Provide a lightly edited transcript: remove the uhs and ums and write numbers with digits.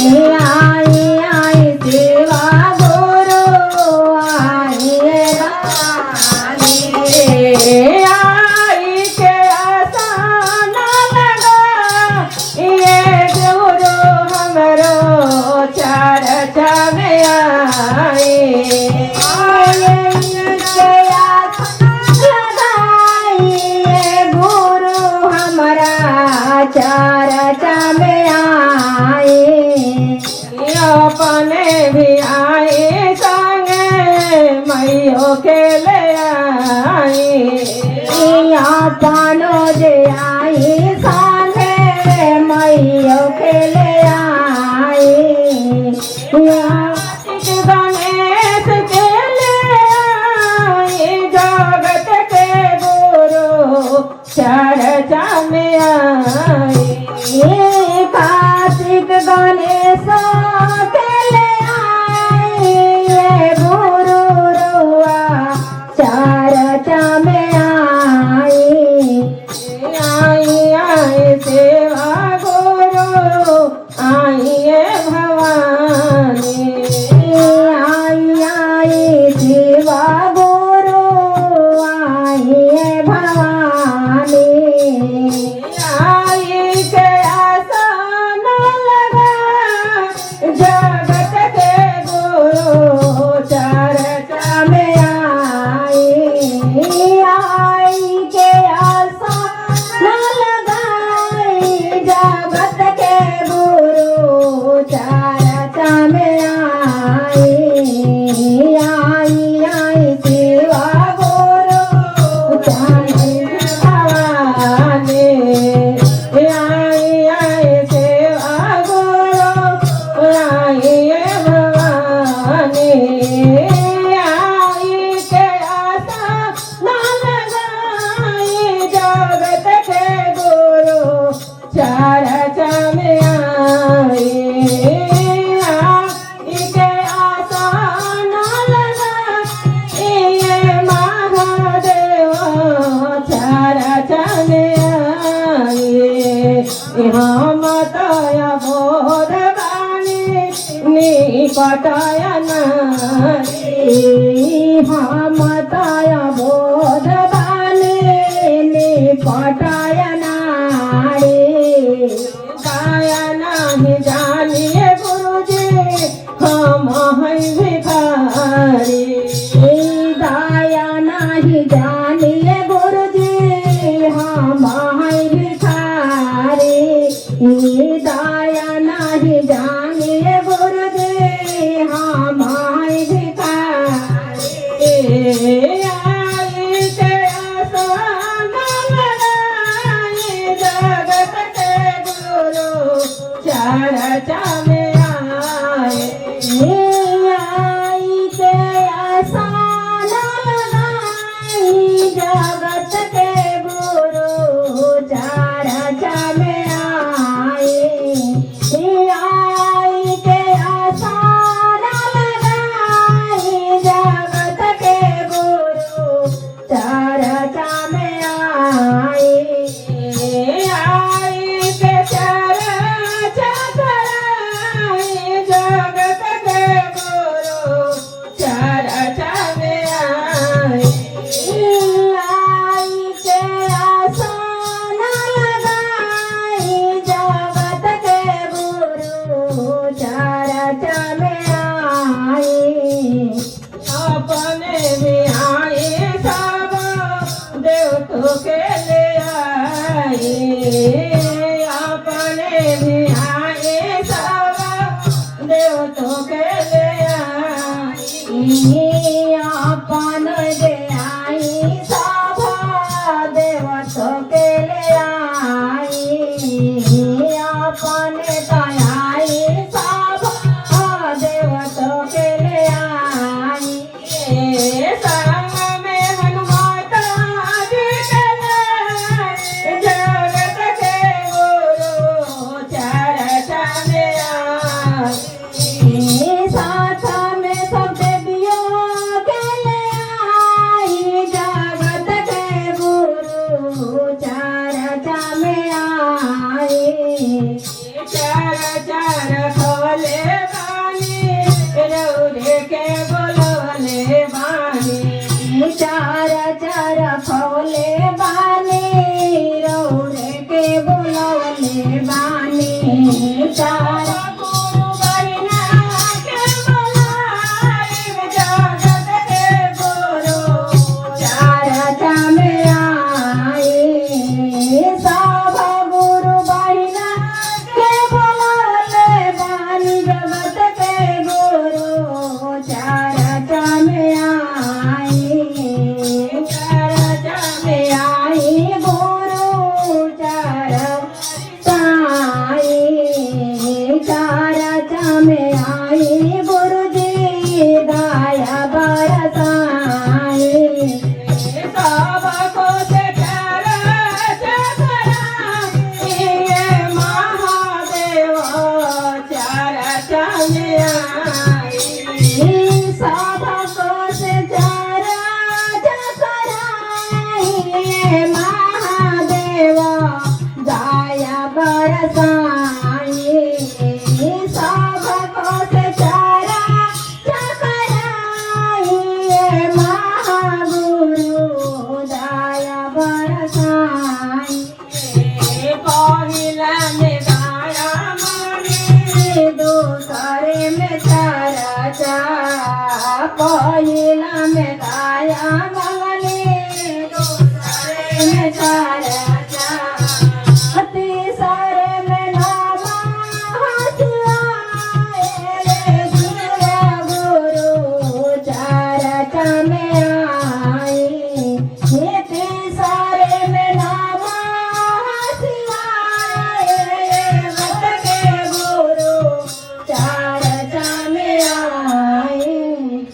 आई आई सेवा गुरु आई भवानी आई के आसान लगा ये गुरु हमरो चर्चा में आई चर्चा में आए अपने भी आए संगे मैयो के ले आए अपनो जे आए संगे मैयो के ले आए गणेश के ले आए जगत के गुरु चर्चा में आए कार्तिक गणेश के ले आए गुरु रुआ चर्चा में आए आई सेवा गुरु आई भवानी आई सेवा गुरु आई भवानी आई के आसान लगा जगत के गुरु चर्चा में आई के आसान लगा जगत के गुरु चर्चा में आई सेवा गुरु भवानी आई सेवा गुरु आई भवानी आई के आसान लगाई जगत के गुरु चर्चा में आई के आसान लगाई महादेव चर्चा में आई हम तया बोध बानी निपटाया नारी हम तया बोध बानी निपटाया नारी गाया नहीं जानिए गुरुजी हम हैं भिखारी गाया नहीं जानिए गुरुजी हम हैं भिखारी दाया नहीं जानिए गुरुजी हम हैं भिखारी आई के आसान लगाई जगत के गुरु चर्चा में आए आई के आसान लगाई जगत के गुरु चर्चा में आए आई के आसान लगाई जगत के गुरु चर्चा में आए आई के चर्चा कराई जगत के गुरु चर्चा में आए आई के आसान लगाई जगत के गुरु चर्चा में आए अपने भी आए सब देव तो के ले आए अपने भी आए सब देव तो के ले आए अपन दे आई सब देव तो के ले आई अपने दयाई सब देव तो के ले आई संग में हनुमान जी के लाए जगत के गुरु चर्चा में आई साथ में सब देवियों के ले आई जगत के गुरु चर्चा में आई चर चर खोल में आई गुरु जी दया बरसाई। सबको से चरच कराए महादेव चरच में आए। सबको से चरच कराए महादेव दया बरसाई। सबको से चरच कराए महागुरु दया बरसाई। पहिला में दाया माने दूसरे में चरचा पये